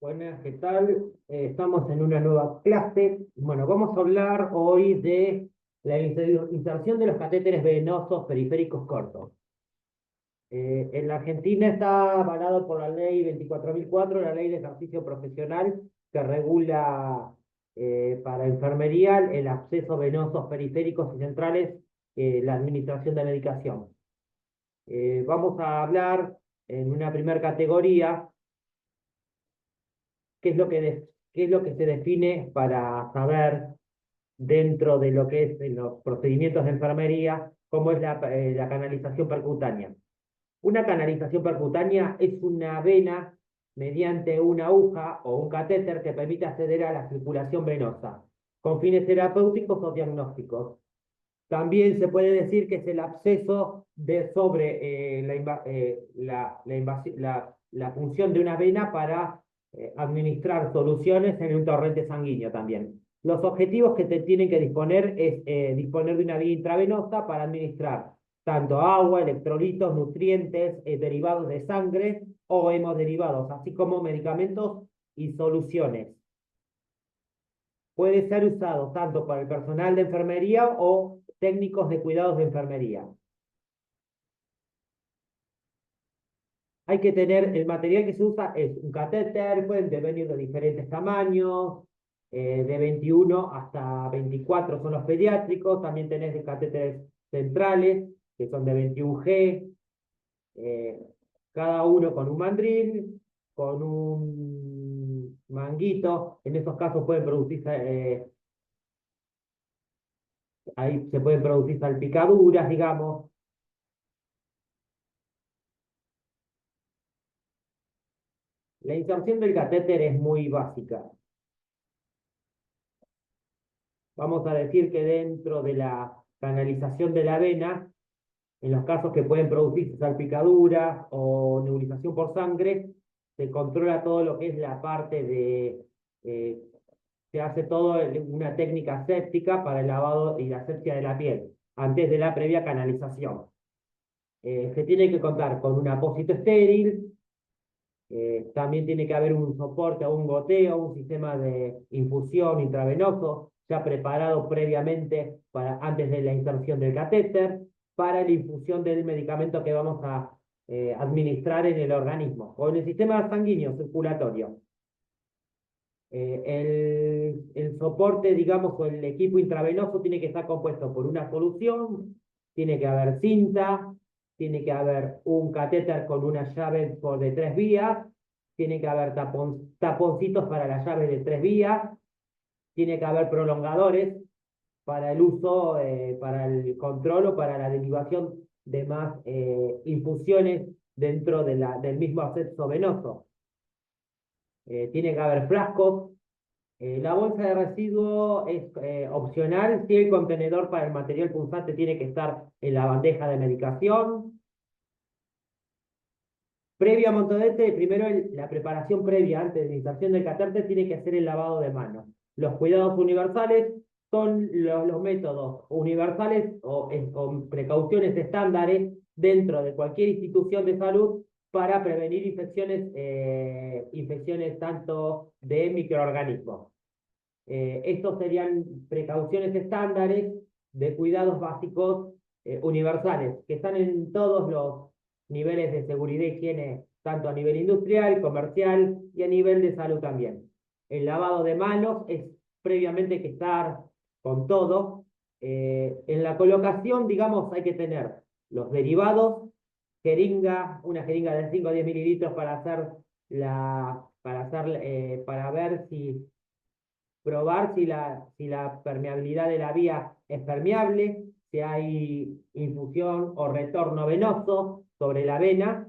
Buenas, ¿qué tal? Estamos en una nueva clase. Bueno, vamos a hablar hoy de la inserción de los catéteres venosos periféricos cortos. En la Argentina está avalado por la ley 24.004, la ley de ejercicio profesional, que regula para enfermería el acceso venosos periféricos y centrales, la administración de medicación. Vamos a hablar en una primera categoría qué es lo qué es lo que se define para saber dentro de lo que es en los procedimientos de enfermería, cómo es la canalización percutánea. Una canalización percutánea es una vena mediante una aguja o un catéter que permite acceder a la circulación venosa, con fines terapéuticos o diagnósticos. También se puede decir que es el acceso sobre la función de una vena para administrar soluciones en un torrente sanguíneo también. Los objetivos que te tienen que disponer es disponer de una vía intravenosa para administrar tanto agua, electrolitos, nutrientes, derivados de sangre o hemoderivados, así como medicamentos y soluciones. Puede ser usado tanto para el personal de enfermería o técnicos de cuidados de enfermería. Hay que tener, el material que se usa es un catéter, pueden venir de diferentes tamaños, de 21 hasta 24 son los pediátricos, también tenés de catéteres centrales, que son de 21G, eh, cada uno con un mandril, con un manguito. En estos casos pueden producirse ahí se pueden producir salpicaduras, digamos. La inserción del catéter es muy básica. Vamos a decir que dentro de la canalización de la vena, en los casos que pueden producirse salpicaduras o nebulización por sangre, se controla todo lo que es la parte eh, se hace todo una técnica séptica para el lavado y la asepsia de la piel, antes de la previa canalización. Se tiene que contar con un apósito estéril. También tiene que haber un soporte o un goteo, un sistema de infusión intravenoso ya preparado previamente antes de la inserción del catéter para la infusión del medicamento que vamos a administrar en el organismo o en el sistema sanguíneo circulatorio. El soporte, digamos, o el equipo intravenoso tiene que estar compuesto por una solución, tiene que haber cinta, tiene que haber un catéter con una llave de 3 vías, tiene que haber taponcitos para la llave de 3 vías, tiene que haber prolongadores para el uso, para el control o para la derivación de más infusiones dentro del mismo acceso venoso. Tiene que haber frascos. La bolsa de residuo es opcional si el contenedor para el material punzante tiene que estar en la bandeja de medicación. Previo a Montodete, primero la preparación previa antes de la inserción del catéter tiene que hacer el lavado de manos. Los cuidados universales son los métodos universales o precauciones estándares dentro de cualquier institución de salud para prevenir infecciones tanto de microorganismos. Estos serían precauciones estándares de cuidados básicos universales, que están en todos los niveles de seguridad y higiene, tanto a nivel industrial, comercial y a nivel de salud también. El lavado de manos es previamente que estar con todo. En la colocación, digamos, hay que tener los derivados, una jeringa de 5 o 10 mililitros para ver si probar si la permeabilidad de la vía es permeable, si hay infusión o retorno venoso sobre la vena.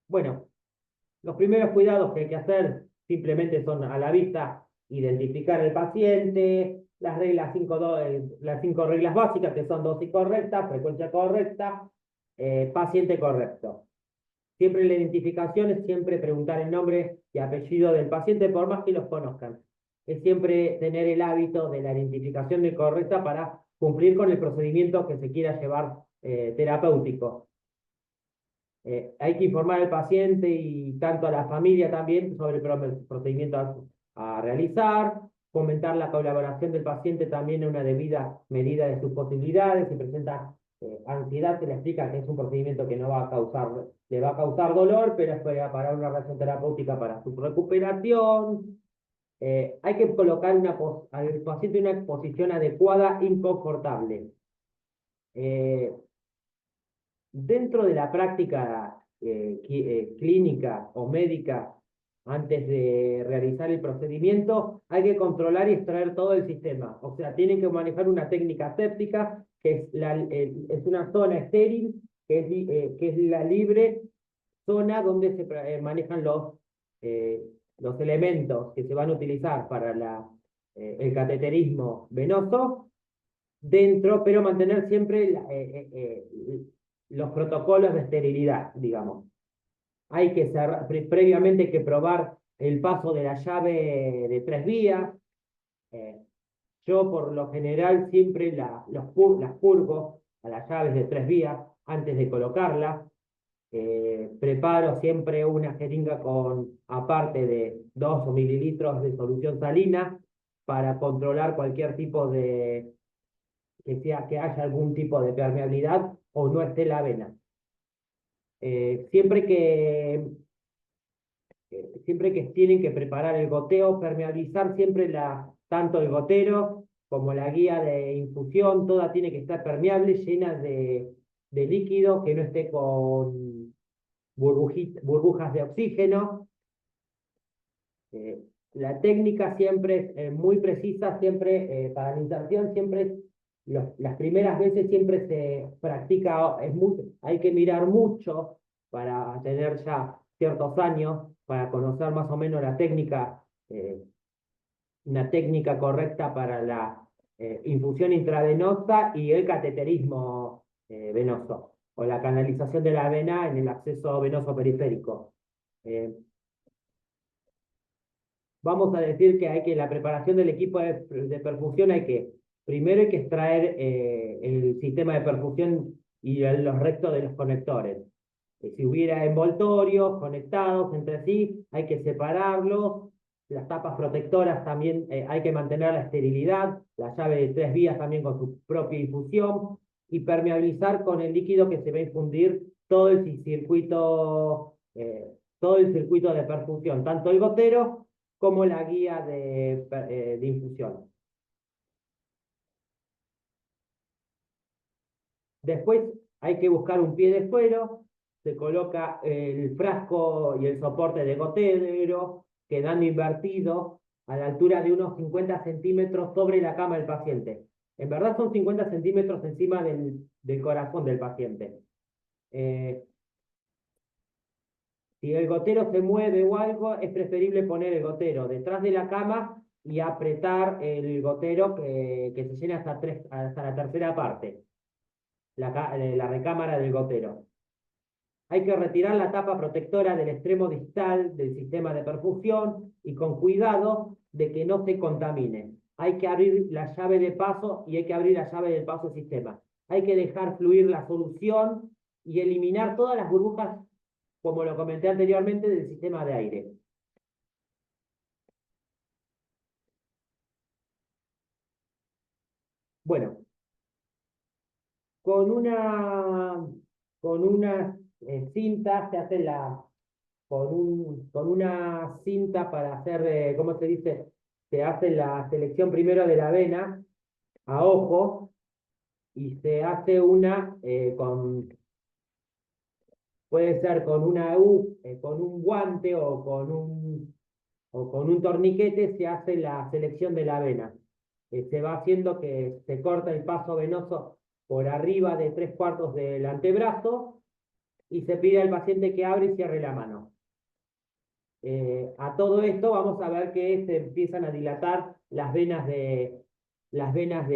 Bueno, los primeros cuidados que hay que hacer simplemente son a la vista, identificar el paciente, las 5 reglas básicas que son dosis correcta, frecuencia correcta, paciente correcto. Siempre la identificación es siempre preguntar el nombre y apellido del paciente, por más que los conozcan. Es siempre tener el hábito de la identificación correcta para cumplir con el procedimiento que se quiera llevar terapéutico. Hay que informar al paciente y tanto a la familia también sobre el procedimiento a realizar, fomentar la colaboración del paciente también en una debida medida de sus posibilidades. Si presenta ansiedad, se le explica que es un procedimiento que no va a causar, le va a causar dolor, pero es para una reacción terapéutica para su recuperación. Hay que colocar al paciente en una posición adecuada, inconfortable. Dentro de la práctica clínica o médica, antes de realizar el procedimiento, hay que controlar y extraer todo el sistema. O sea, tienen que manejar una técnica séptica, que es una zona estéril, que es la libre zona donde se manejan los elementos que se van a utilizar para el cateterismo venoso dentro, pero mantener siempre los protocolos de esterilidad, digamos. Hay que previamente hay que probar el paso de la llave de 3 vías. Eh, yo por lo general siempre las purgo a las llaves de 3 vías antes de colocarla. Preparo siempre una jeringa aparte de 2 mililitros de solución salina para controlar cualquier tipo que haya algún tipo de permeabilidad o no esté la vena. Siempre que tienen que preparar el goteo, permeabilizar siempre tanto el gotero como la guía de infusión, toda tiene que estar permeable, llena de líquido, que no esté con burbujas de oxígeno. La técnica siempre es muy precisa, siempre para la inserción, siempre las primeras veces siempre se practica, hay que mirar mucho para tener ya ciertos años, para conocer más o menos una técnica correcta para la infusión intravenosa y el cateterismo venoso, o la canalización de la vena en el acceso venoso periférico. Vamos a decir que la preparación del equipo de perfusión primero hay que extraer el sistema de perfusión y los restos de los conectores. Si hubiera envoltorios conectados entre sí, hay que separarlos. Las tapas protectoras también hay que mantener la esterilidad, la llave de 3 vías también con su propia infusión, y permeabilizar con el líquido que se va a infundir todo el circuito de perfusión, tanto el gotero como la guía de infusión. Después hay que buscar un pie de suero, se coloca el frasco y el soporte de gotero, quedando invertido a la altura de unos 50 centímetros sobre la cama del paciente. En verdad son 50 centímetros encima del corazón del paciente. Si el gotero se mueve o algo, es preferible poner el gotero detrás de la cama y apretar el gotero que se llena hasta la tercera parte, la recámara del gotero. Hay que retirar la tapa protectora del extremo distal del sistema de perfusión y con cuidado de que no se contamine. Hay que abrir la llave de paso y hay que abrir la llave del paso del sistema. Hay que dejar fluir la solución y eliminar todas las burbujas, como lo comenté anteriormente, del sistema de aire. Bueno, con una cinta se hace con una cinta para hacer, ¿cómo se dice? Se hace la selección primero de la avena a ojo y se hace puede ser con con un guante o con un torniquete, se hace la selección de la avena. Se va haciendo que se corta el paso venoso por arriba de 3/4 del antebrazo y se pide al paciente que abra y cierre la mano. A todo esto vamos a ver que se empiezan a dilatar las venas de, las venas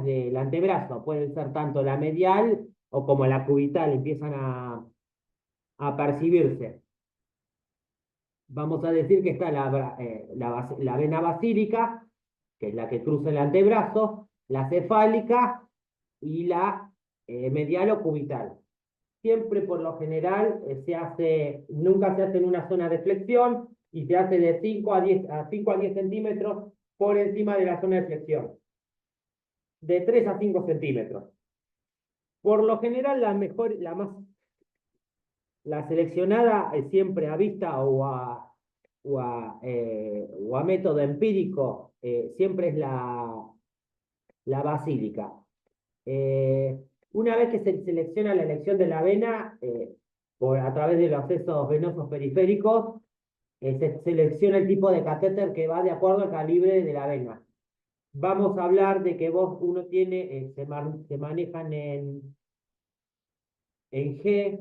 del antebrazo. Pueden ser tanto la medial o como la cubital, empiezan a percibirse. Vamos a decir que está la vena basílica, que es la que cruza el antebrazo, la cefálica, y la medial o cubital. Siempre por lo general nunca se hace en una zona de flexión y se hace de 5 a 10 centímetros por encima de la zona de flexión, de 3 a 5 centímetros. Por lo general, la seleccionada siempre a vista o a método empírico, siempre es la basílica. Una vez que se selecciona la elección de la vena, a través de los accesos venosos periféricos, se selecciona el tipo de catéter que va de acuerdo al calibre de la vena. Vamos a hablar de que uno tiene, se manejan en G,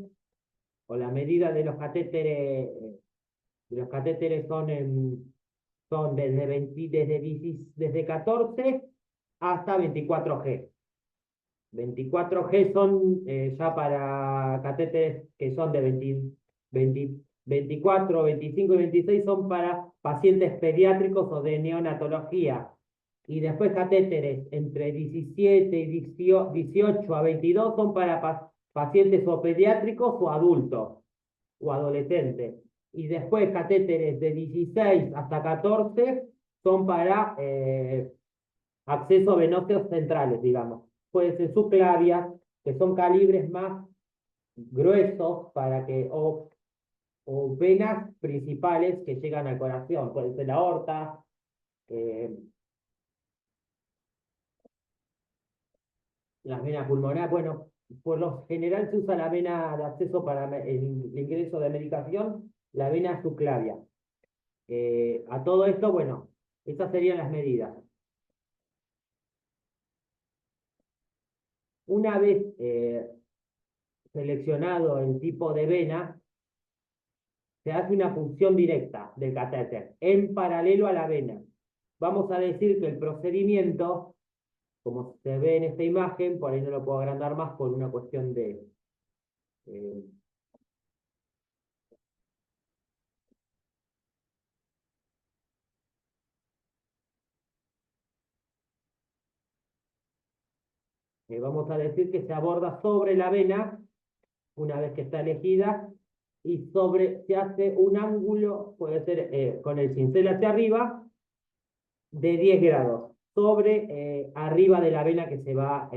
o la medida de los catéteres son desde 14 hasta 24G. 24G son ya para catéteres que son de 24, 25 y 26 son para pacientes pediátricos o de neonatología. Y después catéteres entre 17 y 18 a 22 son para pacientes o pediátricos o adultos o adolescentes. Y después catéteres de 16 hasta 14 son para acceso venosos centrales, digamos. Pueden ser subclavias, que son calibres más gruesos o venas principales que llegan al corazón. Puede ser la aorta, eh, las venas pulmonares. Bueno, por lo general se usa la vena de acceso para el ingreso de medicación, la vena subclavia. A todo esto, bueno, estas serían las medidas. Una vez seleccionado el tipo de vena, se hace una punción directa del catéter en paralelo a la vena. Vamos a decir que el procedimiento, como se ve en esta imagen, por ahí no lo puedo agrandar más por una cuestión de... eh, vamos a decir que se aborda sobre la vena, una vez que está elegida, y se hace un ángulo, puede ser con el cincel hacia arriba, de 10 grados, arriba de la vena que se va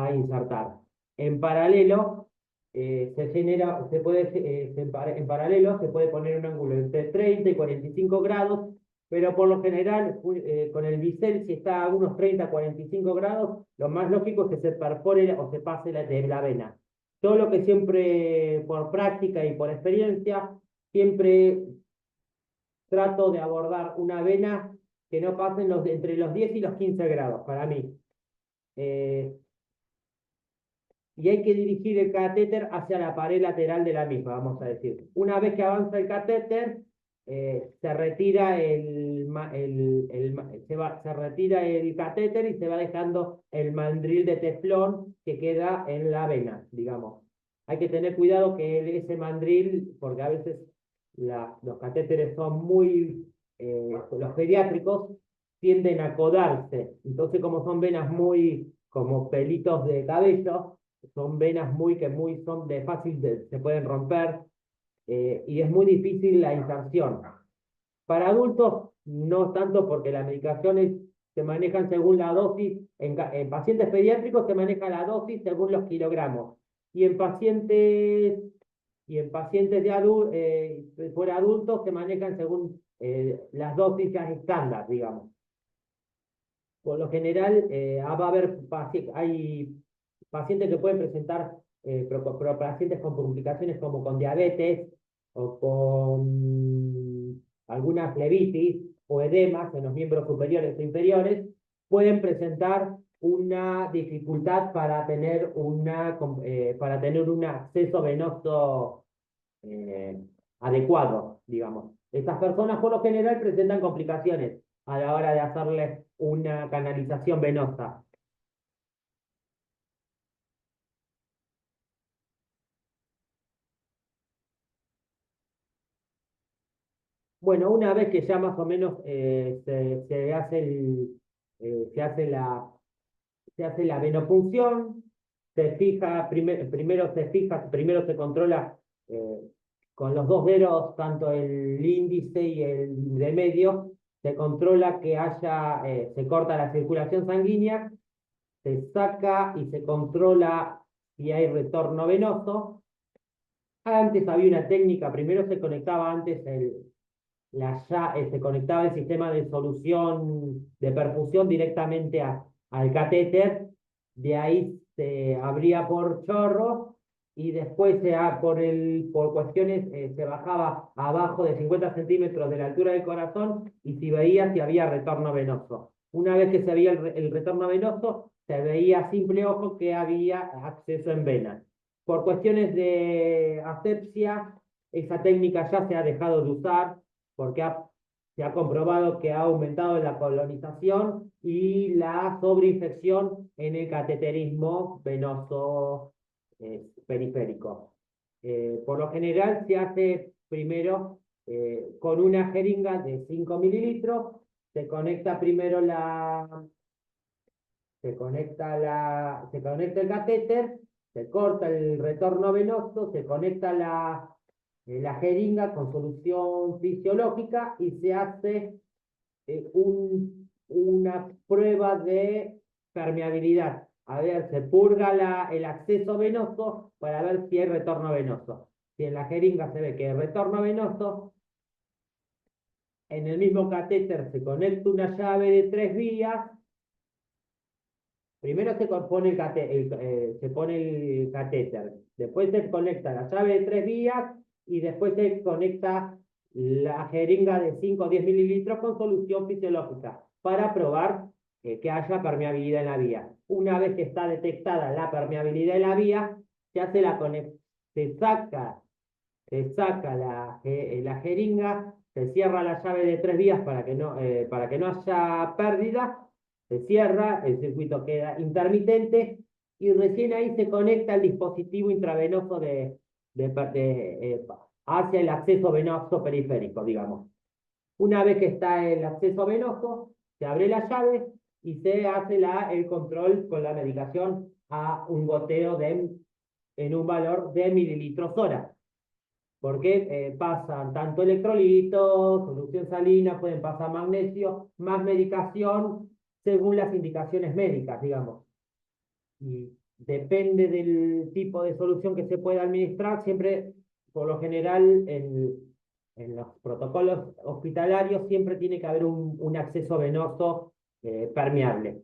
a insertar. En paralelo, en paralelo se puede poner un ángulo entre 30 y 45 grados, pero por lo general, con el bisel, si está a unos 30 45 grados, lo más lógico es que se perfore o se pase de la vena. Todo lo que siempre, por práctica y por experiencia, siempre trato de abordar una vena que no pase entre los 10 y los 15 grados, para mí. Eh, y hay que dirigir el catéter hacia la pared lateral de la misma, vamos a decir. Una vez que avanza el catéter, se retira se retira el catéter y se va dejando el mandril de teflón que queda en la vena, digamos. Hay que tener cuidado que ese mandril, porque a veces los catéteres son los pediátricos tienden a codarse. Entonces, como son venas muy, como pelitos de cabello, son venas son de se pueden romper, y es muy difícil la inserción. Para adultos, no tanto porque las medicaciones se manejan según la dosis, en pacientes pediátricos se maneja la dosis según los kilogramos, y en pacientes, fuera adultos se manejan según las dosis estándar, digamos. Por lo general, hay pacientes que pueden presentar, pacientes con complicaciones como con diabetes o con alguna flebitis o edemas en los miembros superiores e inferiores, pueden presentar una dificultad para tener un acceso venoso adecuado, digamos. Estas personas por lo general presentan complicaciones a la hora de hacerle una canalización venosa. Bueno, una vez que ya más o menos se hace se hace la venopunción, se fija, primero se controla eh, con los dos dedos, tanto el índice y el de medio, se controla que haya, se corta la circulación sanguínea, se saca y se controla si hay retorno venoso. Antes había una técnica, primero se conectaba antes se conectaba el sistema de solución de perfusión directamente al catéter, de ahí se abría por chorro y después por cuestiones se bajaba abajo de 50 centímetros de la altura del corazón y se veía si había retorno venoso. Una vez que se veía el retorno venoso, se veía a simple ojo que había acceso en vena. Por cuestiones de asepsia, esa técnica ya se ha dejado de usar porque se ha comprobado que ha aumentado la colonización y la sobreinfección en el cateterismo venoso periférico. Por lo general se hace primero con una jeringa de 5 mililitros, se conecta primero se conecta el catéter, se corta el retorno venoso, se conecta la jeringa con solución fisiológica y se hace una prueba de permeabilidad. A ver, se purga el acceso venoso para ver si hay retorno venoso. Si en la jeringa se ve que hay retorno venoso, en el mismo catéter se conecta una llave de 3 vías. Primero se pone el catéter, después se conecta la llave de 3 vías y después se conecta la jeringa de 5 o 10 mililitros con solución fisiológica para probar que haya permeabilidad en la vía. Una vez que está detectada la permeabilidad en la vía, se hace se saca la jeringa, se cierra la llave de 3 vías para que no haya pérdida, se cierra, el circuito queda intermitente y recién ahí se conecta el dispositivo intravenoso hacia el acceso venoso periférico, digamos. Una vez que está el acceso venoso, se abre la llave y se hace el control con la medicación a un goteo en un valor de mililitros hora. Porque pasan tanto electrolitos, solución salina, pueden pasar magnesio, más medicación según las indicaciones médicas, digamos. Y depende del tipo de solución que se pueda administrar, siempre, por lo general, en los protocolos hospitalarios siempre tiene que haber un acceso venoso permeable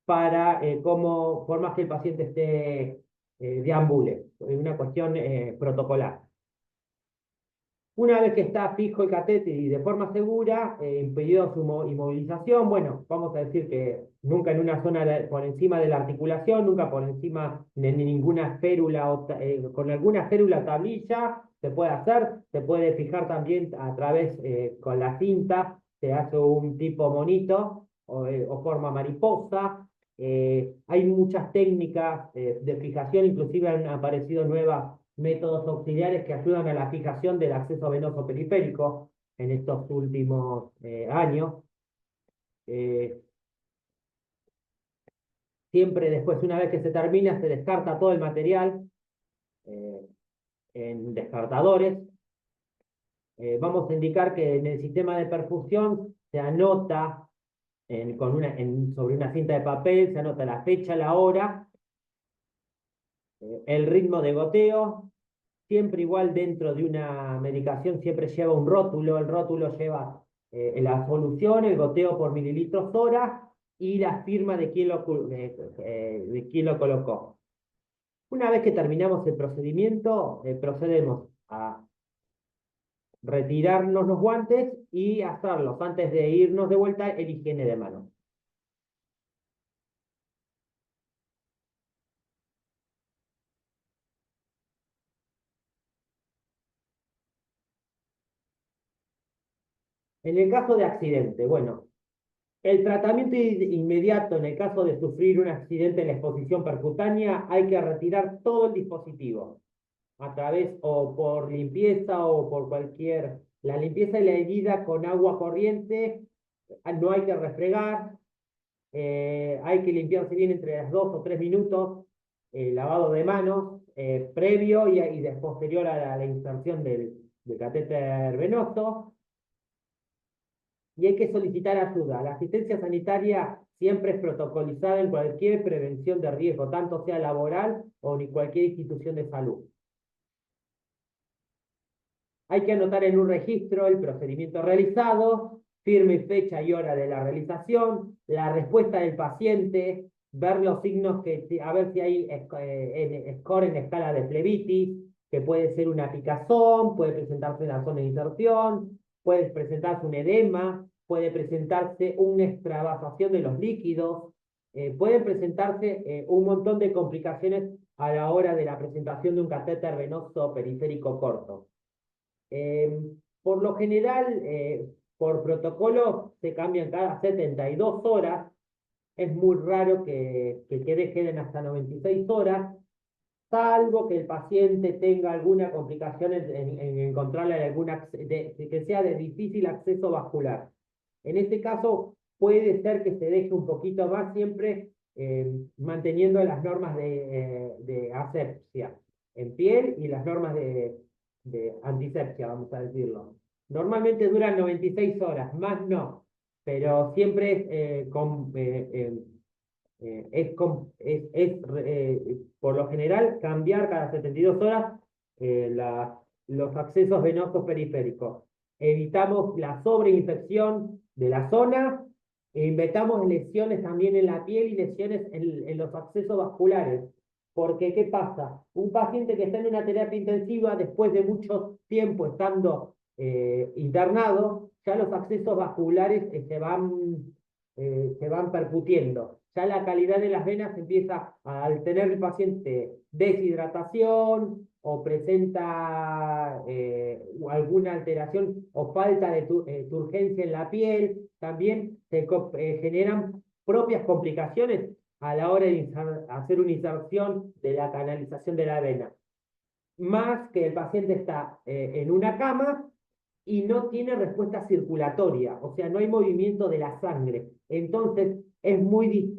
por más que el paciente deambule, es una cuestión protocolar. Una vez que está fijo el catéter y de forma segura, impedido su inmovilización, bueno, vamos a decir que nunca en una zona por encima de la articulación, nunca por encima de ninguna férula, con alguna férula tablilla se puede hacer, se puede fijar también a través, con la cinta, se hace un tipo monito o forma mariposa. Hay muchas técnicas de fijación, inclusive han aparecido nuevas métodos auxiliares que ayudan a la fijación del acceso venoso periférico en estos últimos años. Eh, Siempre después, una vez que se termina, se descarta todo el material eh, en descartadores. Vamos a indicar que en el sistema de perfusión se anota sobre una cinta de papel, se anota la fecha, la hora, el ritmo de goteo. Siempre igual dentro de una medicación siempre lleva un rótulo, el rótulo lleva la solución, el goteo por mililitros hora y la firma de quién lo colocó. Una vez que terminamos el procedimiento, procedemos a retirarnos los guantes y hacerlos antes de irnos de vuelta el higiene de manos. En el caso de accidente, bueno, el tratamiento inmediato en el caso de sufrir un accidente en la exposición percutánea, hay que retirar todo el dispositivo, a través o por limpieza o por la limpieza y la herida con agua corriente, no hay que refregar, hay que limpiarse bien entre las 2 o 3 minutos, lavado de manos, previo y posterior a la inserción del catéter venoso. Y hay que solicitar ayuda. La asistencia sanitaria siempre es protocolizada en cualquier prevención de riesgo, tanto sea laboral o en cualquier institución de salud. Hay que anotar en un registro el procedimiento realizado, firme, fecha y hora de la realización, la respuesta del paciente, ver los signos, a ver si hay score en escala de flebitis, que puede ser una picazón, puede presentarse una zona de inserción, puede presentarse un edema, puede presentarse una extravasación de los líquidos, pueden presentarse un montón de complicaciones a la hora de la presentación de un catéter venoso periférico corto. Por lo general, por protocolo, se cambian cada 72 horas. Es muy raro que queden hasta 96 horas, salvo que el paciente tenga alguna complicación en encontrarle alguna, que sea de difícil acceso vascular. En este caso, puede ser que se deje un poquito más, siempre manteniendo las normas de asepsia en piel y las normas de antisepsia, vamos a decirlo. Normalmente duran 96 horas, más no, pero siempre por lo general cambiar cada 72 horas los accesos venosos periféricos. Evitamos la sobreinfección de la zona, evitamos lesiones también en la piel y lesiones en los accesos vasculares. Porque, ¿qué pasa? Un paciente que está en una terapia intensiva, después de mucho tiempo estando internado, ya los accesos vasculares se van percutiendo. Ya la calidad de las venas empieza, al tener el paciente deshidratación o presenta alguna alteración o falta de turgencia en la piel, también se generan propias complicaciones a la hora de hacer una inserción de la canalización de la vena. Más que el paciente está en una cama y no tiene respuesta circulatoria, o sea, no hay movimiento de la sangre. Entonces, es muy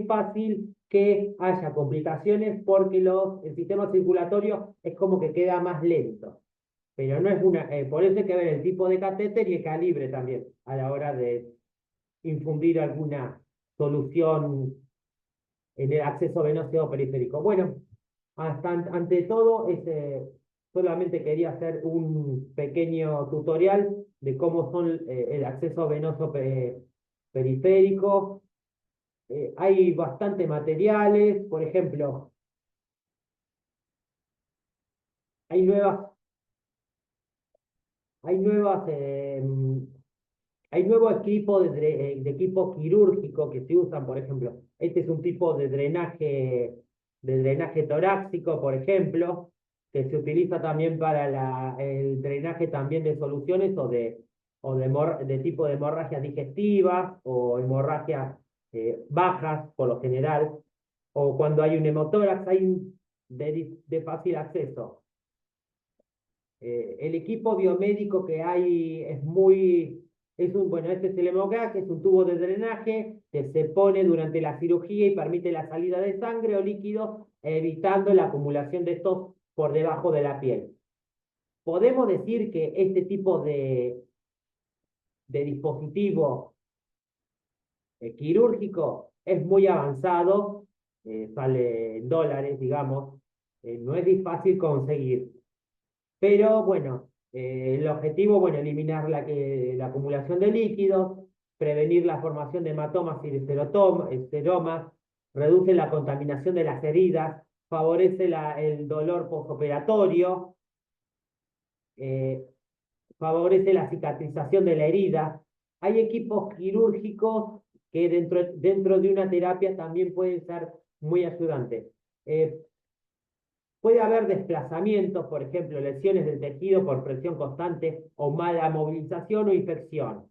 fácil que haya complicaciones porque el sistema circulatorio es como que queda más lento. Pero no es por eso hay que ver el tipo de catéter y el calibre también a la hora de infundir alguna solución en el acceso venoso periférico. Bueno, ante todo, solamente quería hacer un pequeño tutorial de cómo son el acceso venoso periférico. Hay bastante materiales, por ejemplo, hay nuevas, hay nuevas, hay nuevos equipos de equipo quirúrgico que se usan, por ejemplo. Este es un tipo de drenaje torácico, por ejemplo, que se utiliza también para el drenaje también de soluciones o de tipo de hemorragias digestivas o hemorragias bajas, por lo general, o cuando hay un hemotórax, de fácil acceso. El equipo biomédico que hay bueno, este es el hemograma, que es un tubo de drenaje que se pone durante la cirugía y permite la salida de sangre o líquido, evitando la acumulación de estos por debajo de la piel. Podemos decir que este tipo de dispositivo quirúrgico es muy avanzado, sale en dólares, digamos, no es fácil conseguir. Pero bueno, el objetivo, bueno, eliminar la acumulación de líquidos, prevenir la formación de hematomas y de seromas, reduce la contaminación de las heridas, favorece el dolor postoperatorio, eh, favorece la cicatrización de la herida. Hay equipos quirúrgicos que dentro de una terapia también pueden ser muy ayudantes. Puede haber desplazamientos, por ejemplo, lesiones del tejido por presión constante o mala movilización o infección.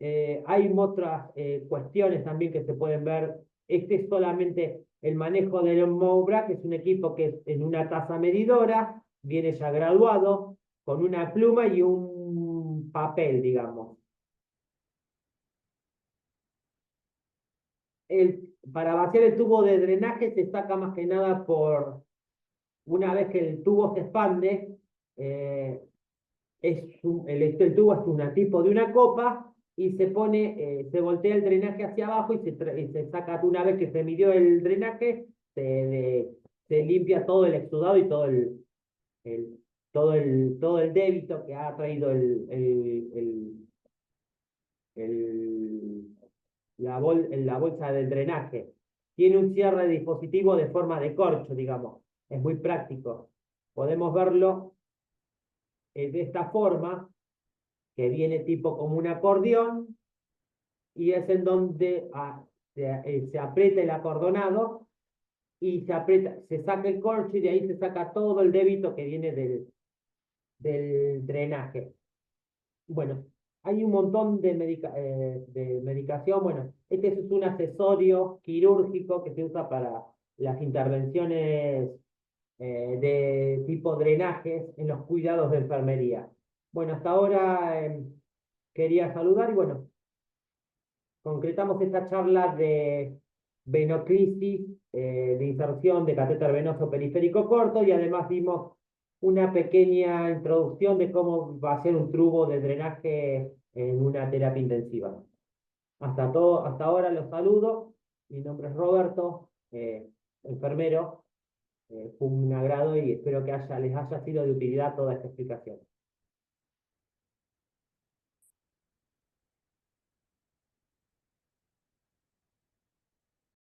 Hay otras cuestiones también que se pueden ver. Este es solamente el manejo del Moubra, que es un equipo que es en una taza medidora, viene ya graduado, con una pluma y un papel, digamos. Para vaciar el tubo de drenaje se saca más que nada una vez que el tubo se expande, eh, el tubo es un tipo de una copa y se voltea el drenaje hacia abajo y se saca una vez que se midió el drenaje, se limpia todo el exudado y el, todo el débito que ha traído el- la bolsa del drenaje. Tiene un cierre de dispositivo de forma de corcho, digamos. Es muy práctico. Podemos verlo de esta forma, que viene tipo como un acordeón, y es en donde se aprieta el acordonado y se saca el corcho y de ahí se saca todo el débito que viene del drenaje. Bueno, hay un montón de medicación. Bueno, este es un accesorio quirúrgico que se usa para las intervenciones de tipo drenajes en los cuidados de enfermería. Bueno, hasta ahora quería saludar y bueno, concretamos esta charla de venoclisis, de inserción de catéter venoso periférico corto y además dimos una pequeña introducción de cómo va a ser un tubo de drenaje en una terapia intensiva. Hasta ahora los saludo. Mi nombre es Roberto, enfermero. Fue un agrado y espero que les haya sido de utilidad toda esta explicación.